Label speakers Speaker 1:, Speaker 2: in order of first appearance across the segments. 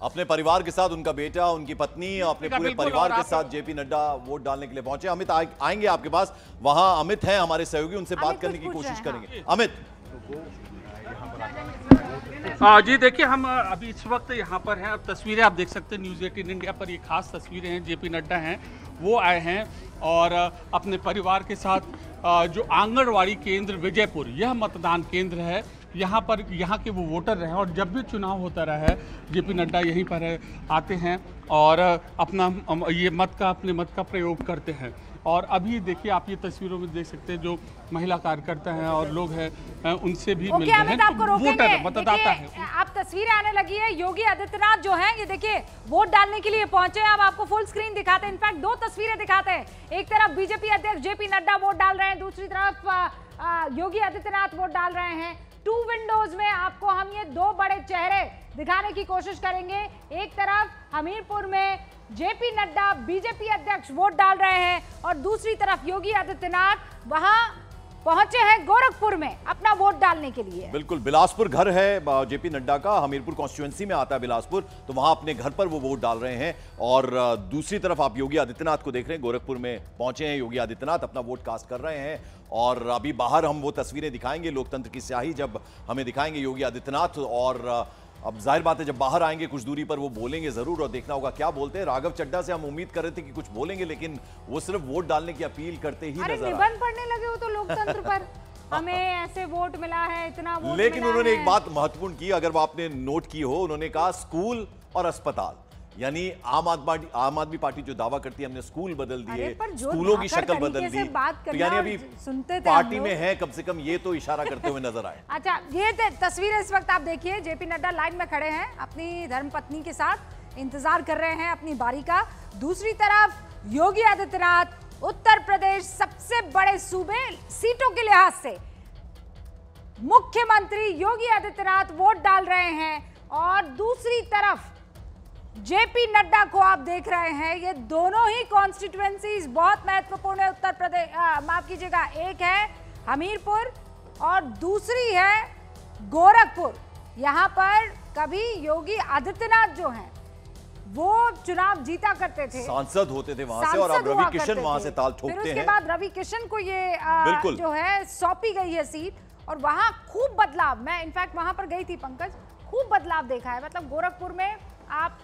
Speaker 1: अपने परिवार के साथ, उनका बेटा, उनकी पत्नी, अपने पूरे परिवार के साथ जेपी नड्डा वोट डालने के लिए पहुंचे। अमित आएंगे आपके पास, वहां अमित हैं हमारे सहयोगी, उनसे बात करने की कोशिश करेंगे। अमित
Speaker 2: जी देखिए, हम अभी इस वक्त यहाँ पर हैं। अब तस्वीरें आप देख सकते हैं न्यूज़ 18 इंडिया पर, ये खास तस्वीरें हैं। जेपी नड्डा हैं, वो आए हैं और अपने परिवार के साथ जो आंगनवाड़ी केंद्र विजयपुर, यह मतदान केंद्र है, यहाँ पर यहाँ के वो वोटर रहे और जब भी चुनाव होता रहा है जेपी नड्डा यहीं पर आते हैं और अपना अपने मत का प्रयोग करते हैं। और अभी देखिए, आप ये तस्वीरों में देख सकते हैं जो महिला कार्यकर्ता हैं और लोग हैं, उनसे भी मिलते हैं। वोटर मतदाता है।
Speaker 3: आप तस्वीरें आने लगी है, योगी आदित्यनाथ जो हैं ये देखिए वोट डालने के लिए पहुंचे हैं। अब आपको फुल स्क्रीन दिखाते हैं, इनफैक्ट दो तस्वीरें दिखाते हैं। एक तरफ बीजेपी अध्यक्ष जेपी नड्डा वोट डाल रहे हैं, दूसरी तरफ योगी आदित्यनाथ वोट डाल रहे हैं। 2 विंडोज में आपको हम ये 2 बड़े चेहरे दिखाने की कोशिश करेंगे। एक तरफ हमीरपुर में जेपी नड्डा बीजेपी अध्यक्ष वोट डाल रहे हैं और दूसरी तरफ योगी आदित्यनाथ वहां पहुंचे हैं गोरखपुर में अपना वोट डालने के लिए।
Speaker 1: बिल्कुल, बिलासपुर घर है जेपी नड्डा का, हमीरपुर कॉन्स्टिट्यूएंसी में आता है बिलासपुर, तो वहां अपने घर पर वो वोट डाल रहे हैं। और दूसरी तरफ आप योगी आदित्यनाथ को देख रहे हैं, गोरखपुर में पहुंचे हैं योगी आदित्यनाथ, अपना वोट कास्ट कर रहे हैं। और अभी बाहर हम वो तस्वीरें दिखाएंगे, लोकतंत्र की स्याही जब हमें दिखाएंगे योगी आदित्यनाथ। और अब जाहिर बात है जब बाहर आएंगे कुछ दूरी पर वो बोलेंगे जरूर और देखना होगा क्या बोलते हैं। राघव चड्ढा से हम उम्मीद कर रहे थे कि कुछ बोलेंगे, लेकिन वो सिर्फ वोट डालने की अपील करते ही नजर आए।
Speaker 3: निबंध पढ़ने लगे हो तो लोकतंत्र पर हमें ऐसे वोट मिला है, इतना वोट
Speaker 1: लेकिन
Speaker 3: मिला
Speaker 1: उन्होंने
Speaker 3: है।
Speaker 1: एक बात महत्वपूर्ण की, अगर वो आपने नोट की हो, उन्होंने कहा स्कूल और अस्पताल। यानी आम आदमी पार्टी जो दावा करती है हमने स्कूल बदल दिए, स्कूलों की शक्ल बदल दी, तो यानी अभी पार्टी में है, कम से कम ये तो इशारा करते हुए नजर आए।
Speaker 3: अच्छा, ये तस्वीरें इस वक्त आप देखिए, जेपी नड्डा लाइन में खड़े हैं, अपनी धर्मपत्नी के साथ इंतजार कर रहे हैं अपनी बारी का। दूसरी तरफ योगी आदित्यनाथ, उत्तर प्रदेश सबसे बड़े सूबे सीटों के लिहाज से मुख्यमंत्री योगी आदित्यनाथ वोट डाल रहे हैं और दूसरी तरफ जेपी नड्डा को आप देख रहे हैं। ये दोनों ही कॉन्स्टिट्यूएंसीज बहुत महत्वपूर्ण है उत्तर प्रदेश, माफ कीजिएगा, एक है हमीरपुर और दूसरी है गोरखपुर। यहां पर कभी योगी आदित्यनाथ जो हैं वो चुनाव जीता करते थे,
Speaker 1: सांसद होते थे वहां से, और अब रवि किशन वहां से ताल ठोकते हैं।
Speaker 3: उसके बाद रवि किशन को ये जो है सौंपी गई है सीट और वहां खूब बदलाव, मैं इनफैक्ट वहां पर गई थी पंकज, खूब बदलाव देखा है। मतलब गोरखपुर में आप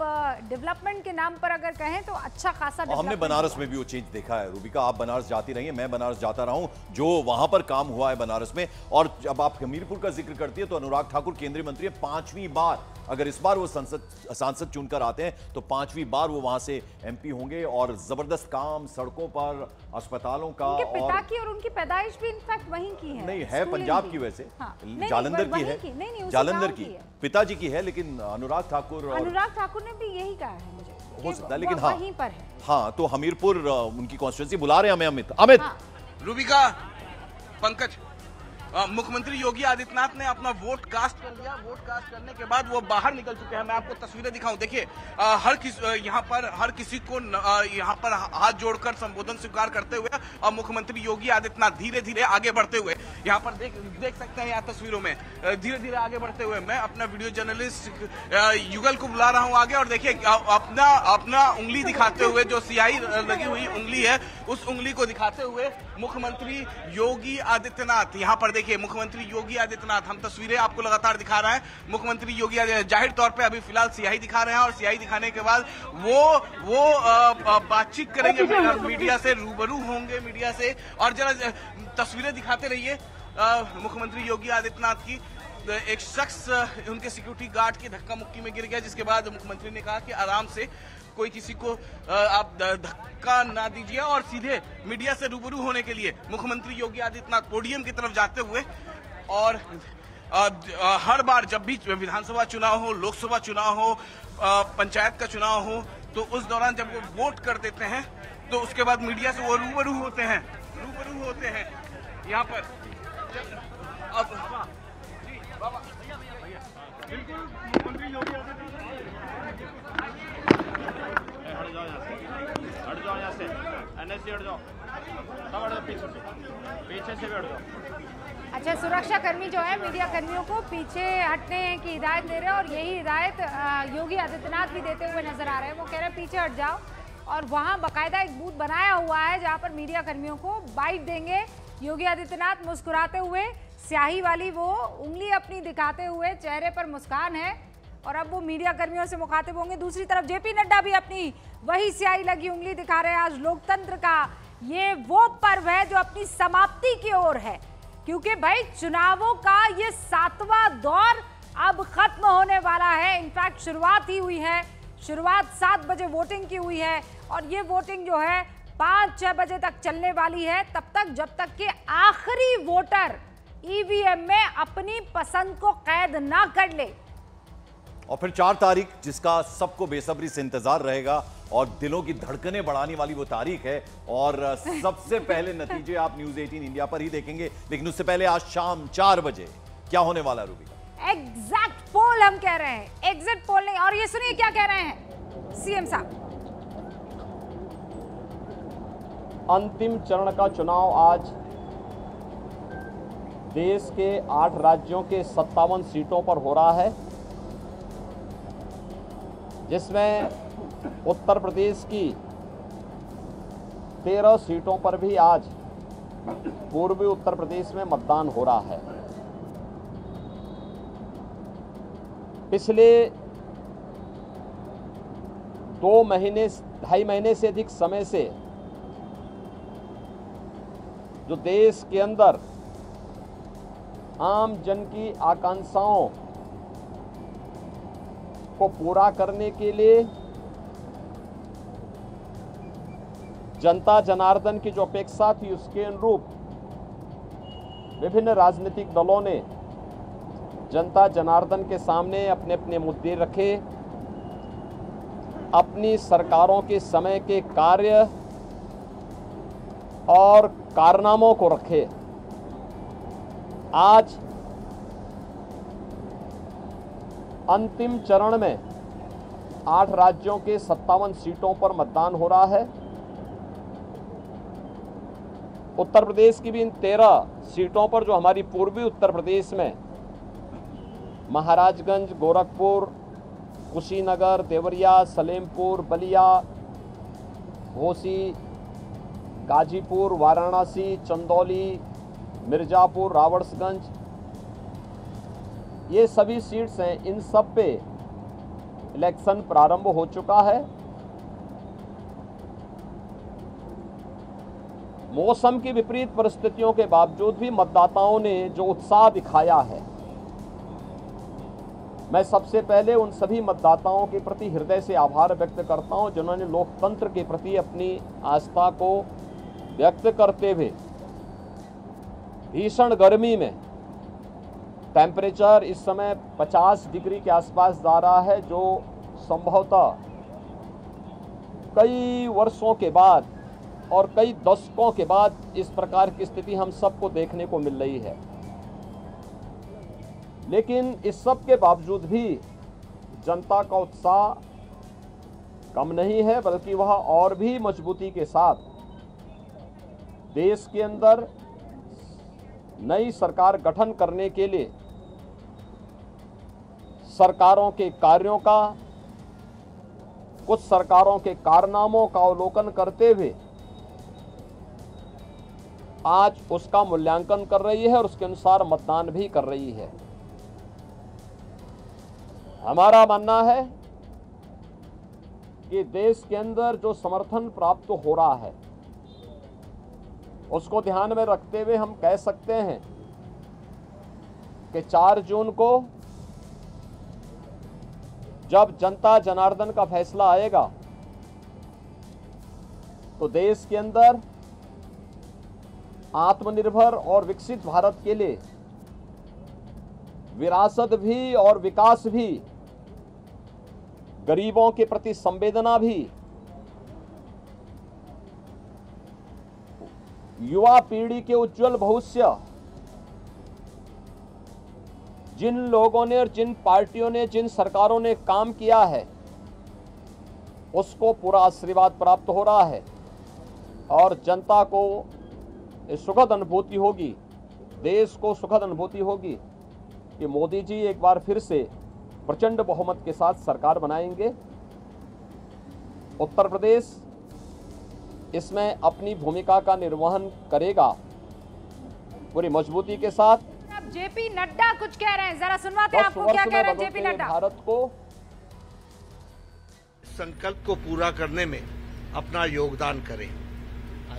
Speaker 3: डेवलपमेंट के नाम पर अगर कहें तो अच्छा खासा
Speaker 1: हमने बनारस में भी वो चीज देखा है। रूबिका, आप बनारस जाती रही हैं, मैं बनारस जाता रहा हूं, जो वहां पर काम हुआ है बनारस में। और जब आप हमीरपुर का जिक्र करती है तो अनुराग ठाकुर केंद्रीय मंत्री है 5वीं बार, अगर इस बार वो सांसद चुनकर आते हैं तो 5वीं बार वो वहां से एमपी होंगे। और जबरदस्त काम सड़कों पर, अस्पतालों का,
Speaker 3: उनके पिता की और उनकी पैदाइश भी इनफैक्ट वहीं की है।
Speaker 1: नहीं है, पंजाब की वैसे, जालंधर की है, जालंधर की पिताजी की है, लेकिन अनुराग ठाकुर
Speaker 3: ने भी यही कहा है मुझे,
Speaker 1: हो सकता है। लेकिन हाँ,
Speaker 3: वहीं पर है।
Speaker 1: हाँ, तो हमीरपुर उनकी कॉन्स्टिट्यूएंसी। बुला रहे हैं हमें अमित।
Speaker 2: रूबिका, पंकज, मुख्यमंत्री योगी आदित्यनाथ ने अपना वोट कास्ट कर लिया। वोट कास्ट करने के बाद वो बाहर निकल चुके हैं। मैं आपको तस्वीरें दिखाऊं, देखिए यहाँ पर हर किसी को यहाँ पर हाथ जोड़कर संबोधन स्वीकार करते हुए और मुख्यमंत्री योगी आदित्यनाथ धीरे धीरे आगे बढ़ते हुए यहाँ पर देख सकते हैं। यहाँ तस्वीरों में धीरे धीरे आगे बढ़ते हुए मैं अपना वीडियो जर्नलिस्ट युगल को बुला रहा हूँ आगे, और देखिए अपना उंगली दिखाते हुए, जो सियाही लगी हुई उंगली है उस उंगली को दिखाते हुए मुख्यमंत्री योगी आदित्यनाथ यहाँ पर देखिए, मुख्यमंत्री योगी आदित्यनाथ, हम तस्वीरें आपको लगातार दिखा रहे हैं। मुख्यमंत्री योगी आदित्यनाथ जाहिर तौर पे अभी फिलहाल सियाही दिखा रहे हैं और सियाही दिखाने के बाद वो बातचीत करेंगे मीडिया से, रूबरू होंगे मीडिया से। और जरा तस्वीरें दिखाते रहिए मुख्यमंत्री योगी आदित्यनाथ की। एक शख्स उनके सिक्योरिटी गार्ड की धक्का मुक्की में गिर गया, जिसके बाद मुख्यमंत्री ने कहा कि आराम से, कोई किसी को आप धक्का ना दीजिए। और सीधे मीडिया से रूबरू होने के लिए मुख्यमंत्री योगी आदित्यनाथ पोडियम की तरफ जाते हुए, और हर बार जब भी विधानसभा चुनाव हो, लोकसभा चुनाव हो, पंचायत का चुनाव हो, तो उस दौरान जब वो वोट कर देते हैं तो उसके बाद मीडिया से वो रूबरू होते हैं यहाँ पर। अब बिल्कुल मुख्यमंत्री योगी हट जाओ यहाँ से, एनएससी हट जाओ, सब हट जाओ, पीछे से भी हट जाओ।
Speaker 3: अच्छा, सुरक्षा कर्मी जो है मीडिया कर्मियों को पीछे हटने की हिदायत दे रहे हैं और यही हिदायत योगी आदित्यनाथ भी देते हुए नजर आ रहे हैं। वो कह रहे हैं पीछे हट जाओ, और वहां बकायदा एक बूथ बनाया हुआ है जहां पर मीडिया कर्मियों को बाइट देंगे योगी आदित्यनाथ मुस्कुराते हुए। स्याही वाली वो उंगली अपनी दिखाते हुए, चेहरे पर मुस्कान है, और अब वो मीडिया कर्मियों से मुखातिब होंगे। दूसरी तरफ जेपी नड्डा भी अपनी वही स्याही लगी उंगली दिखा रहे हैं। आज लोकतंत्र का ये वो पर्व है जो अपनी समाप्ति की ओर है, क्योंकि भाई चुनावों का ये 7वां दौर अब खत्म होने वाला है। इनफैक्ट शुरुआत ही हुई है, शुरुआत 7 बजे वोटिंग की हुई है, और ये वोटिंग जो है 5-6 बजे तक चलने वाली है, तब तक जब तक कि आखिरी वोटर ईवीएम में अपनी पसंद को कैद ना कर ले।
Speaker 1: और फिर 4 तारीख जिसका सबको बेसब्री से इंतजार रहेगा और दिलों की धड़कनें बढ़ाने वाली वो तारीख है, और सबसे पहले नतीजे आप न्यूज़ 18 इंडिया पर ही देखेंगे। लेकिन उससे पहले आज शाम 4 बजे क्या होने वाला है रूबी?
Speaker 3: एग्जैक्ट पोल हम कह रहे हैं, एग्जिट पोल नहीं। और ये सुनिए क्या कह रहे हैं सीएम साहब।
Speaker 4: अंतिम चरण का चुनाव आज देश के 8 राज्यों के 57 सीटों पर हो रहा है, जिसमें उत्तर प्रदेश की 13 सीटों पर भी आज पूर्वी उत्तर प्रदेश में मतदान हो रहा है। पिछले 2.5 महीने से अधिक समय से जो देश के अंदर आम जन की आकांक्षाओं को पूरा करने के लिए जनता जनार्दन की जो अपेक्षा थी उसके अनुरूप विभिन्न राजनीतिक दलों ने जनता जनार्दन के सामने अपने अपने मुद्दे रखे, अपनी सरकारों के समय के कार्य और कारनामों को रखे। आज अंतिम चरण में 8 राज्यों के 57 सीटों पर मतदान हो रहा है। उत्तर प्रदेश की भी इन 13 सीटों पर, जो हमारी पूर्वी उत्तर प्रदेश में महाराजगंज, गोरखपुर, कुशीनगर, देवरिया, सलेमपुर, बलिया, घोसी, गाजीपुर, वाराणसी, चंदौली, मिर्जापुर, रावड़सगंज, ये सभी सीट्स हैं। इन सब पे इलेक्शन प्रारंभ हो चुका है। मौसम की विपरीत परिस्थितियों के बावजूद भी मतदाताओं ने जो उत्साह दिखाया है, मैं सबसे पहले उन सभी मतदाताओं के प्रति हृदय से आभार व्यक्त करता हूं जिन्होंने लोकतंत्र के प्रति अपनी आस्था को व्यक्त करते हुए भीषण गर्मी में, टेम्परेचर इस समय 50 डिग्री के आसपास जा रहा है, जो संभवतः कई वर्षों के बाद और कई दशकों के बाद इस प्रकार की स्थिति हम सबको देखने को मिल रही है। लेकिन इस सब के बावजूद भी जनता का उत्साह कम नहीं है, बल्कि वह और भी मजबूती के साथ देश के अंदर नई सरकार गठन करने के लिए सरकारों के कार्यों का, कुछ सरकारों के कारनामों का अवलोकन करते हुए आज उसका मूल्यांकन कर रही है और उसके अनुसार मतदान भी कर रही है। हमारा मानना है कि देश के अंदर जो समर्थन प्राप्त हो रहा है उसको ध्यान में रखते हुए हम कह सकते हैं कि 4 जून को जब जनता जनार्दन का फैसला आएगा तो देश के अंदर आत्मनिर्भर और विकसित भारत के लिए विरासत भी और विकास भी, गरीबों के प्रति संवेदना भी, युवा पीढ़ी के उज्जवल भविष्य, जिन लोगों ने और जिन पार्टियों ने, जिन सरकारों ने काम किया है उसको पूरा आशीर्वाद प्राप्त हो रहा है और जनता को सुखद अनुभूति होगी देश को सुखद अनुभूति होगी कि मोदी जी एक बार फिर से प्रचंड बहुमत के साथ सरकार बनाएंगे। उत्तर प्रदेश इसमें अपनी भूमिका का निर्वहन करेगा पूरी मजबूती के साथ।
Speaker 3: अब जेपी नड्डा कुछ कह रहे हैं, जरा सुनवाते हैं आपको क्या कह रहे हैं जेपी नड्डा।
Speaker 4: भारत को
Speaker 5: संकल्प को पूरा करने में अपना योगदान करें।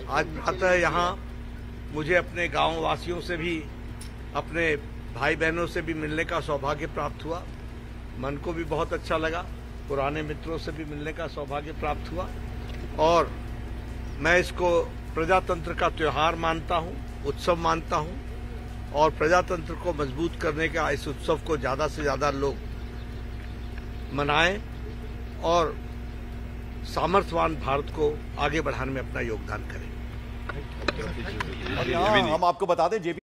Speaker 5: आज प्रातः यहाँ मुझे अपने गांव वासियों से भी, अपने भाई बहनों से भी मिलने का सौभाग्य प्राप्त हुआ। मन को भी बहुत अच्छा लगा, पुराने मित्रों से भी मिलने का सौभाग्य प्राप्त हुआ और मैं इसको प्रजातंत्र का त्योहार मानता हूँ, उत्सव मानता हूँ और प्रजातंत्र को मजबूत करने का इस उत्सव को ज्यादा से ज्यादा लोग मनाएं और सामर्थ्यवान भारत को आगे बढ़ाने में अपना योगदान करें।
Speaker 1: हम आपको बता दें जेपी